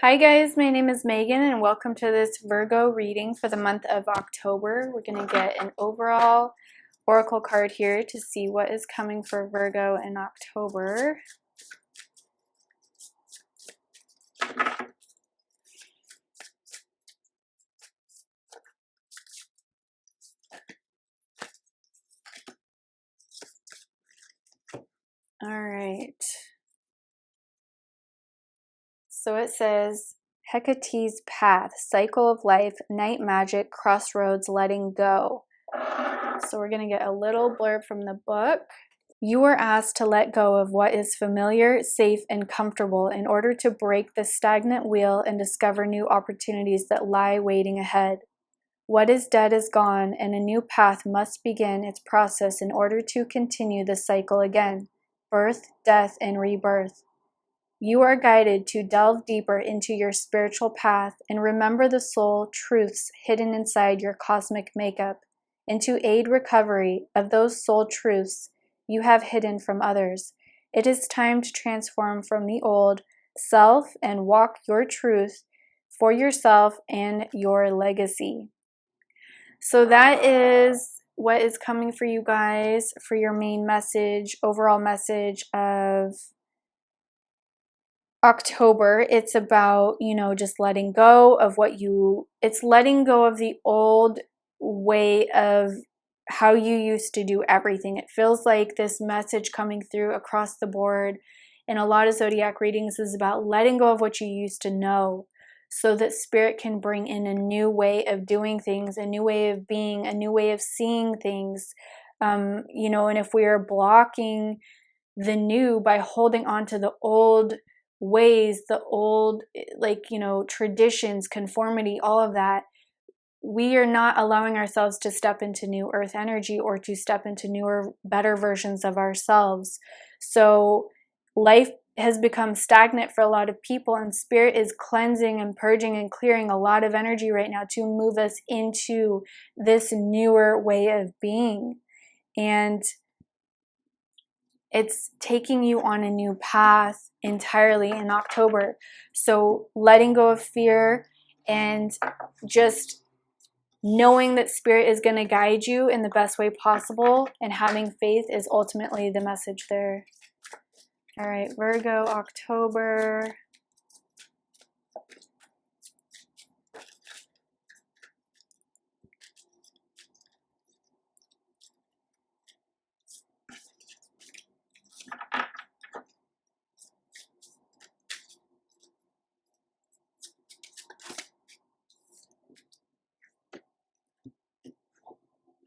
Hi guys, my name is Megan and welcome to this Virgo reading for the month of October. We're going to get an overall oracle card here to see what is coming for Virgo in October. All right. So it says, Hecate's path, cycle of life, night magic, crossroads, letting go. So we're going to get a little blurb from the book. You are asked to let go of what is familiar, safe, and comfortable in order to break the stagnant wheel and discover new opportunities that lie waiting ahead. What is dead is gone, and a new path must begin its process in order to continue the cycle again: birth, death, and rebirth. You are guided to delve deeper into your spiritual path and remember the soul truths hidden inside your cosmic makeup, and to aid recovery of those soul truths you have hidden from others. It is time to transform from the old self and walk your truth for yourself and your legacy. So that is what is coming for you guys for your main message, overall message of October. It's about, just letting go of it's letting go of the old way of how you used to do everything. It feels like this message coming through across the board in a lot of zodiac readings is about letting go of what you used to know so that spirit can bring in a new way of doing things, a new way of being, a new way of seeing things. And if we are blocking the new by holding on to the old ways, the old, traditions, conformity, all of that, we are not allowing ourselves to step into new earth energy or to step into newer, better versions of ourselves. So life has become stagnant for a lot of people, and spirit is cleansing and purging and clearing a lot of energy right now to move us into this newer way of being. And it's taking you on a new path entirely in October. So letting go of fear and just knowing that spirit is going to guide you in the best way possible and having faith is ultimately the message there. All right, Virgo, October.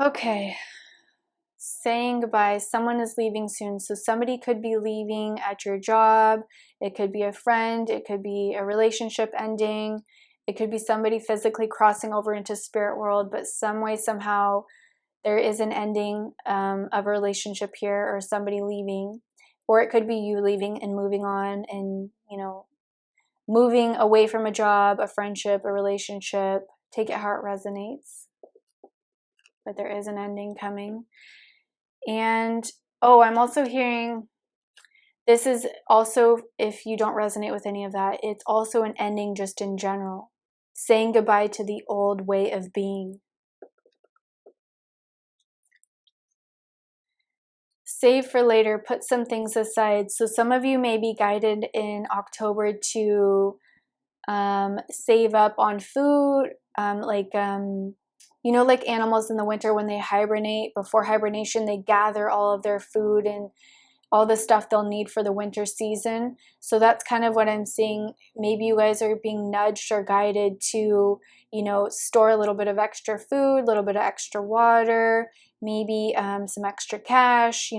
Okay. Saying goodbye. Someone is leaving soon. So somebody could be leaving at your job. It could be a friend. It could be a relationship ending. It could be somebody physically crossing over into spirit world, but some way, somehow, there is an ending of a relationship here, or somebody leaving. Or it could be you leaving and moving on and, moving away from a job, a friendship, a relationship. Take it how it resonates. But there is an ending coming. And, I'm also hearing, this is also, if you don't resonate with any of that, it's also an ending just in general. Saying goodbye to the old way of being. Save for later, put some things aside. So some of you may be guided in October to save up on food, like animals in the winter when they hibernate. Before hibernation, they gather all of their food and all the stuff they'll need for the winter season. So that's kind of what I'm seeing. Maybe you guys are being nudged or guided to, store a little bit of extra food, a little bit of extra water, maybe some extra cash,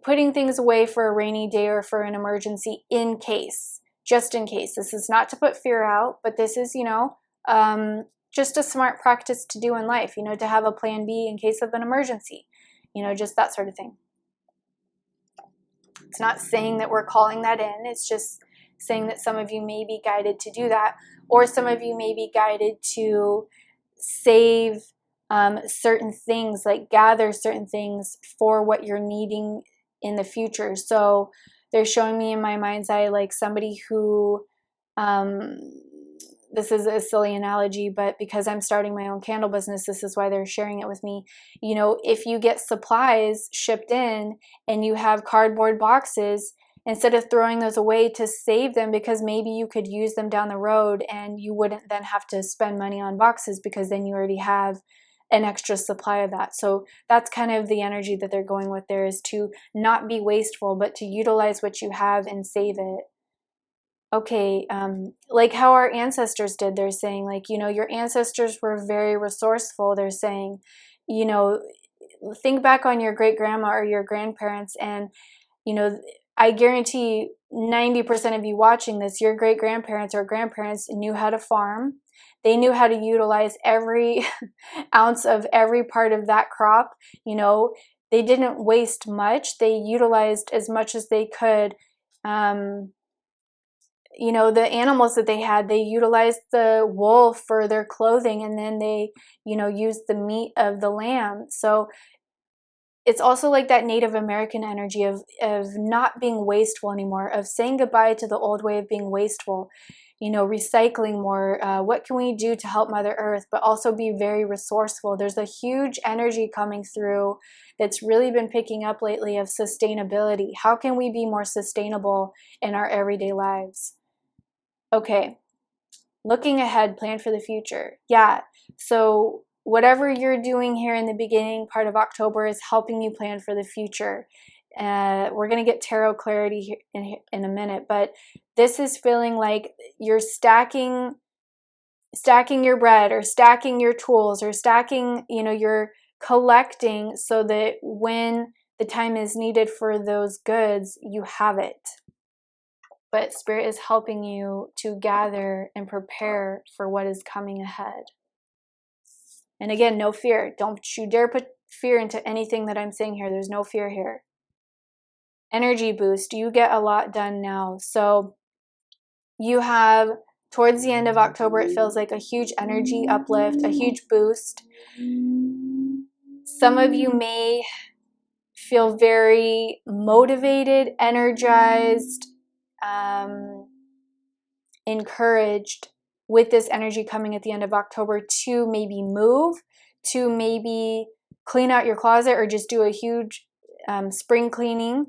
putting things away for a rainy day or for an emergency in case, just in case. This is not to put fear out, but this is, just a smart practice to do in life, to have a plan B in case of an emergency, just that sort of thing. It's not saying that we're calling that in. It's just saying that some of you may be guided to do that, or some of you may be guided to save certain things, like gather certain things for what you're needing in the future. So they're showing me in my mind's eye like somebody who This is a silly analogy, but because I'm starting my own candle business, this is why they're sharing it with me. You know, if you get supplies shipped in and you have cardboard boxes, instead of throwing those away to save them, because maybe you could use them down the road and you wouldn't then have to spend money on boxes because then you already have an extra supply of that. So that's kind of the energy that they're going with there, is to not be wasteful, but to utilize what you have and save it. Okay, like how our ancestors did, they're saying, like, you know, your ancestors were very resourceful. They're saying, you know, think back on your great grandma or your grandparents, and, you know, I guarantee 90% of you watching this, your great grandparents or grandparents knew how to farm. They knew how to utilize every ounce of every part of that crop. You know, they didn't waste much. They utilized as much as they could. You know, the animals that they had, they utilized the wool for their clothing, and then they, you know, used the meat of the lamb. So it's also like that Native American energy of not being wasteful anymore, of saying goodbye to the old way of being wasteful, you know, recycling more. What can we do to help Mother Earth, but also be very resourceful? There's a huge energy coming through that's really been picking up lately of sustainability. How can we be more sustainable in our everyday lives? Okay, looking ahead, plan for the future. Yeah, so whatever you're doing here in the beginning part of October is helping you plan for the future. We're going to get tarot clarity here in a minute, but this is feeling like you're stacking your bread, or stacking your tools, or stacking, you know, you're collecting so that when the time is needed for those goods, you have it. But Spirit is helping you to gather and prepare for what is coming ahead. And again, no fear. Don't you dare put fear into anything that I'm saying here. There's no fear here. Energy boost. You get a lot done now. So you have, towards the end of October, it feels like a huge energy uplift, a huge boost. Some of you may feel very motivated, energized, encouraged with this energy coming at the end of October to maybe move, to maybe clean out your closet, or just do a huge spring cleaning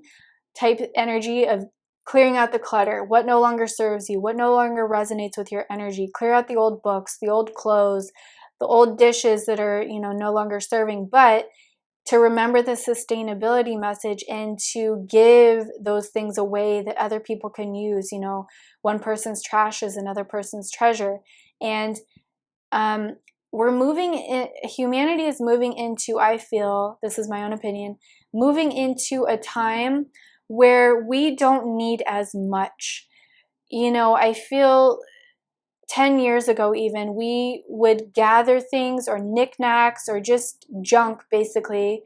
type energy of clearing out the clutter, what no longer serves you, what no longer resonates with your energy. Clear out the old books, the old clothes, the old dishes that are, you know, no longer serving, but to remember the sustainability message and to give those things away that other people can use. You know, one person's trash is another person's treasure. And we're moving in, humanity is moving into, I feel, this is my own opinion, moving into a time where we don't need as much. You know, I feel 10 years ago even, we would gather things or knickknacks or just junk basically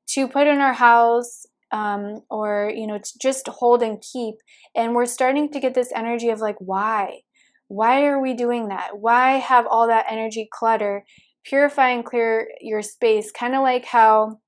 to put in our house, or, you know, to just hold and keep. And we're starting to get this energy of like, why are we doing that? Why have all that energy clutter? Purify and clear your space, kind of like how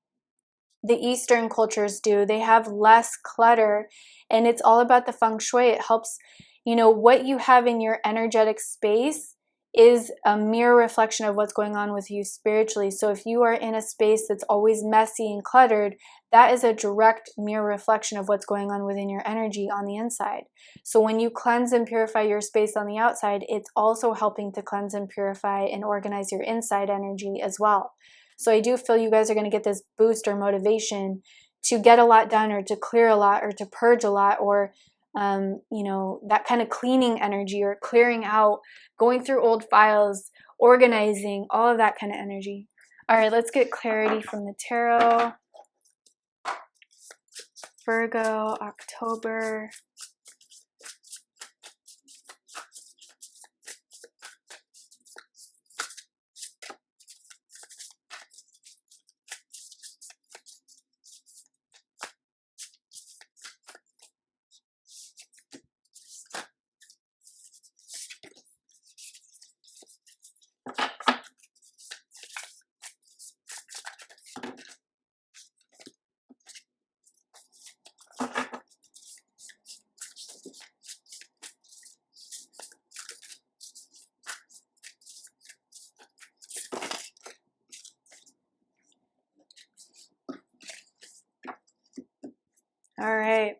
the Eastern cultures do. They have less clutter, and it's all about the feng shui. It helps, you know, what you have in your energetic space is a mirror reflection of what's going on with you spiritually. So if you are in a space that's always messy and cluttered, that is a direct mirror reflection of what's going on within your energy on the inside. So when you cleanse and purify your space on the outside, it's also helping to cleanse and purify and organize your inside energy as well. So I do feel you guys are going to get this boost or motivation to get a lot done, or to clear a lot, or to purge a lot, or you know, that kind of cleaning energy, or clearing out, going through old files, organizing, all of that kind of energy. All right, let's get clarity from the tarot. Virgo, October. All right.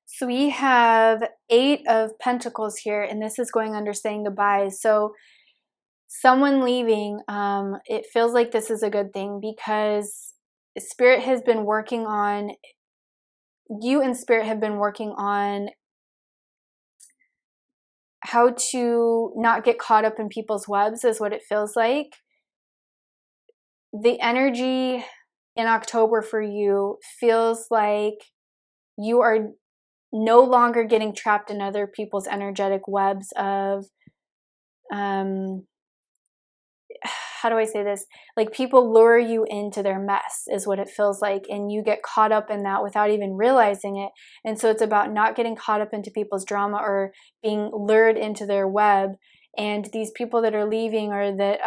So we have 8 of Pentacles here, and this is going under saying goodbye. So someone leaving, it feels like this is a good thing because Spirit has been working on, you and Spirit have been working on how to not get caught up in people's webs, is what it feels like. The energy in October for you feels like you are no longer getting trapped in other people's energetic webs of, how do I say this? Like, people lure you into their mess is what it feels like, and you get caught up in that without even realizing it. And so it's about not getting caught up into people's drama or being lured into their web. And these people that are leaving, or that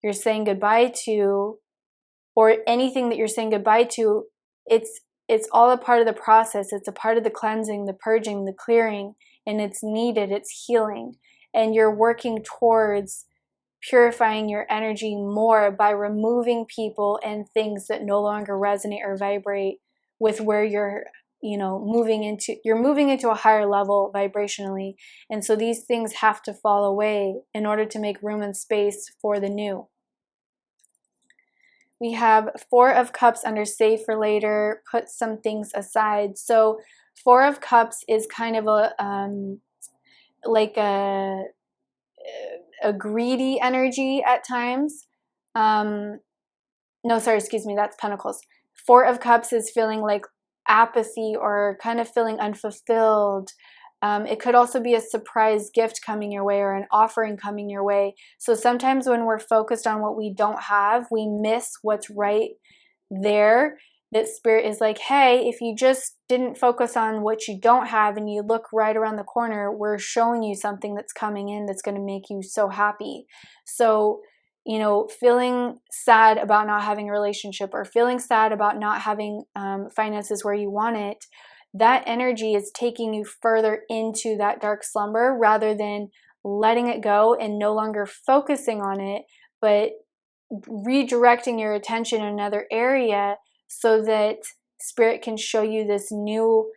you're saying goodbye to, or anything that you're saying goodbye to, it's all a part of the process. It's a part of the cleansing, the purging, the clearing, and it's needed. It's healing, and you're working towards purifying your energy more by removing people and things that no longer resonate or vibrate with where you're, moving into a higher level vibrationally. And so these things have to fall away in order to make room and space for the new. We have 4 of Cups under save for later, put some things aside. So 4 of Cups is kind of a greedy energy at times. No, sorry, excuse me, that's Pentacles. 4 of Cups is feeling like apathy or kind of feeling unfulfilled. It could also be a surprise gift coming your way or an offering coming your way. So sometimes when we're focused on what we don't have, we miss what's right there. That Spirit is like, hey, if you just didn't focus on what you don't have and you look right around the corner, we're showing you something that's coming in that's going to make you so happy. So, feeling sad about not having a relationship or feeling sad about not having finances where you want it, that energy is taking you further into that dark slumber rather than letting it go and no longer focusing on it, but redirecting your attention in another area so that Spirit can show you this new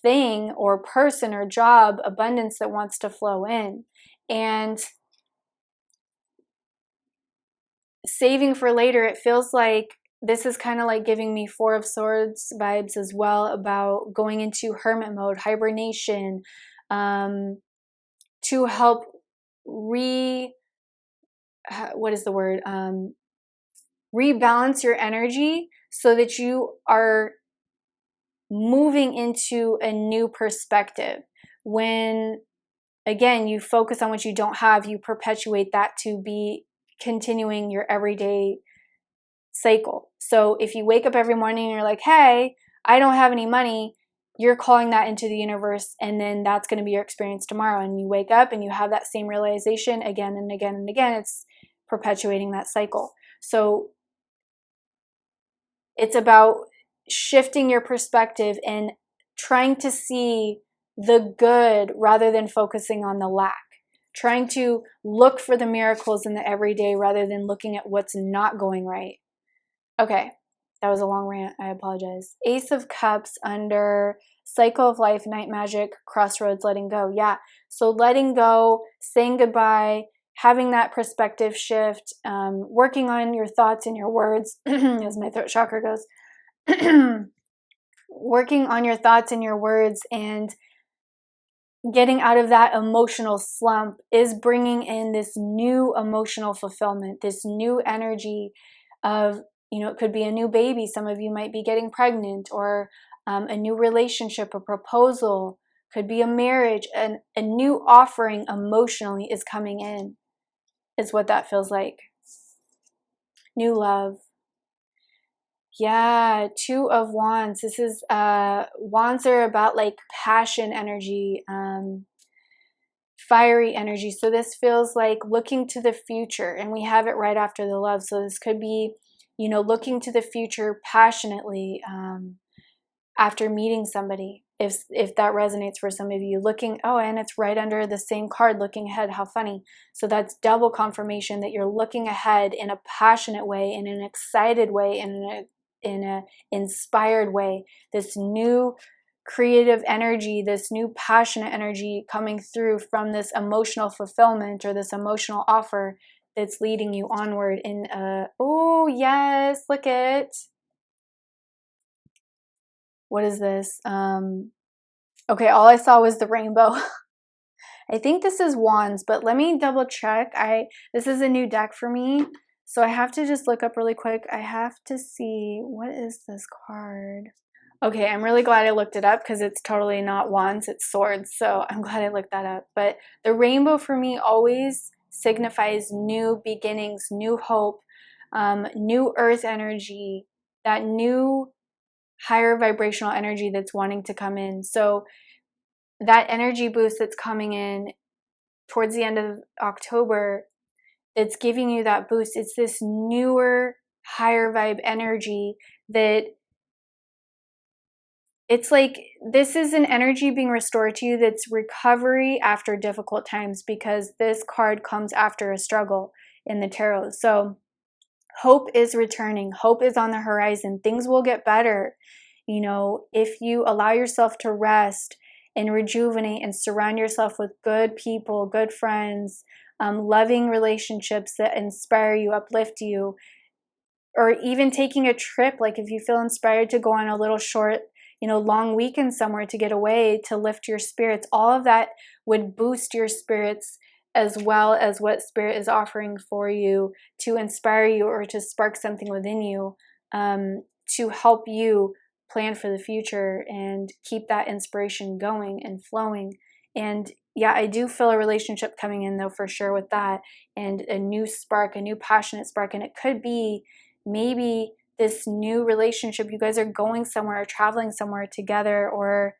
thing or person or job, abundance that wants to flow in. And saving for later, it feels like this is kind of like giving me 4 of Swords vibes as well, about going into hermit mode, hibernation, to help rebalance your energy so that you are moving into a new perspective. When, again, you focus on what you don't have, you perpetuate that to be continuing your everyday cycle. So if you wake up every morning and you're like, hey, I don't have any money, you're calling that into the universe, and then that's going to be your experience tomorrow. And you wake up and you have that same realization again and again and again. It's perpetuating that cycle. So it's about shifting your perspective and trying to see the good rather than focusing on the lack. Trying to look for the miracles in the everyday rather than looking at what's not going right. Okay, that was a long rant. I apologize. Ace of Cups under Cycle of Life, Night Magic, Crossroads, letting go. Yeah, so letting go, saying goodbye, having that perspective shift, working on your thoughts and your words, as my throat chakra goes, working on your thoughts and your words and getting out of that emotional slump is bringing in this new emotional fulfillment, this new energy of, it could be a new baby. Some of you might be getting pregnant, or a new relationship, a proposal, could be a marriage, and a new offering emotionally is coming in, is what that feels like. New love. Yeah, 2 of Wands. This is, Wands are about like passion energy, fiery energy. So this feels like looking to the future, and we have it right after the love. So this could be, looking to the future passionately after meeting somebody. If that resonates for some of you, and it's right under the same card, looking ahead. How funny. So that's double confirmation that you're looking ahead in a passionate way, in an excited way, in in a inspired way, this new creative energy, this new passionate energy coming through from this emotional fulfillment or this emotional offer that's leading you onward in a, oh yes, look at, what is this? Okay, all I saw was the rainbow. I think this is wands, but let me double check. This is a new deck for me, so I have to just look up really quick. I have to see, what is this card? Okay, I'm really glad I looked it up because it's totally not wands, it's swords. So I'm glad I looked that up. But the rainbow for me always signifies new beginnings, new hope, new earth energy, that new higher vibrational energy that's wanting to come in. So that energy boost that's coming in towards the end of October, that's giving you that boost, it's this newer, higher vibe energy that it's like this is an energy being restored to you that's recovery after difficult times, because this card comes after a struggle in the tarot. So hope is returning. Hope is on the horizon. Things will get better. You know, if you allow yourself to rest and rejuvenate and surround yourself with good people, good friends, loving relationships that inspire you, uplift you, or even taking a trip, like if you feel inspired to go on a little short, you know, long weekend somewhere to get away, to lift your spirits, all of that would boost your spirits, as well as what spirit is offering for you to inspire you or to spark something within you, to help you plan for the future and keep that inspiration going and flowing. And yeah, I do feel a relationship coming in though, for sure, with that, and a new spark, a new passionate spark. And it could be maybe this new relationship, you guys are going somewhere or traveling somewhere together, or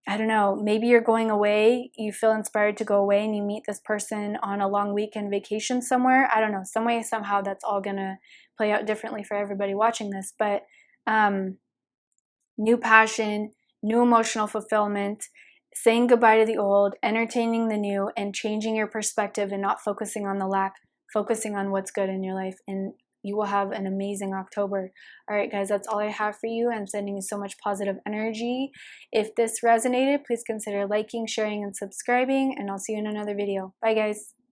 I don't know, maybe you're going away, you feel inspired to go away and you meet this person on a long weekend vacation somewhere. I don't know, some way, somehow that's all gonna play out differently for everybody watching this. But new passion, new emotional fulfillment, saying goodbye to the old, entertaining the new, and changing your perspective and not focusing on the lack, focusing on what's good in your life. And you will have an amazing October. All right, guys, that's all I have for you. I'm sending you so much positive energy. If this resonated, please consider liking, sharing, and subscribing, and I'll see you in another video. Bye, guys.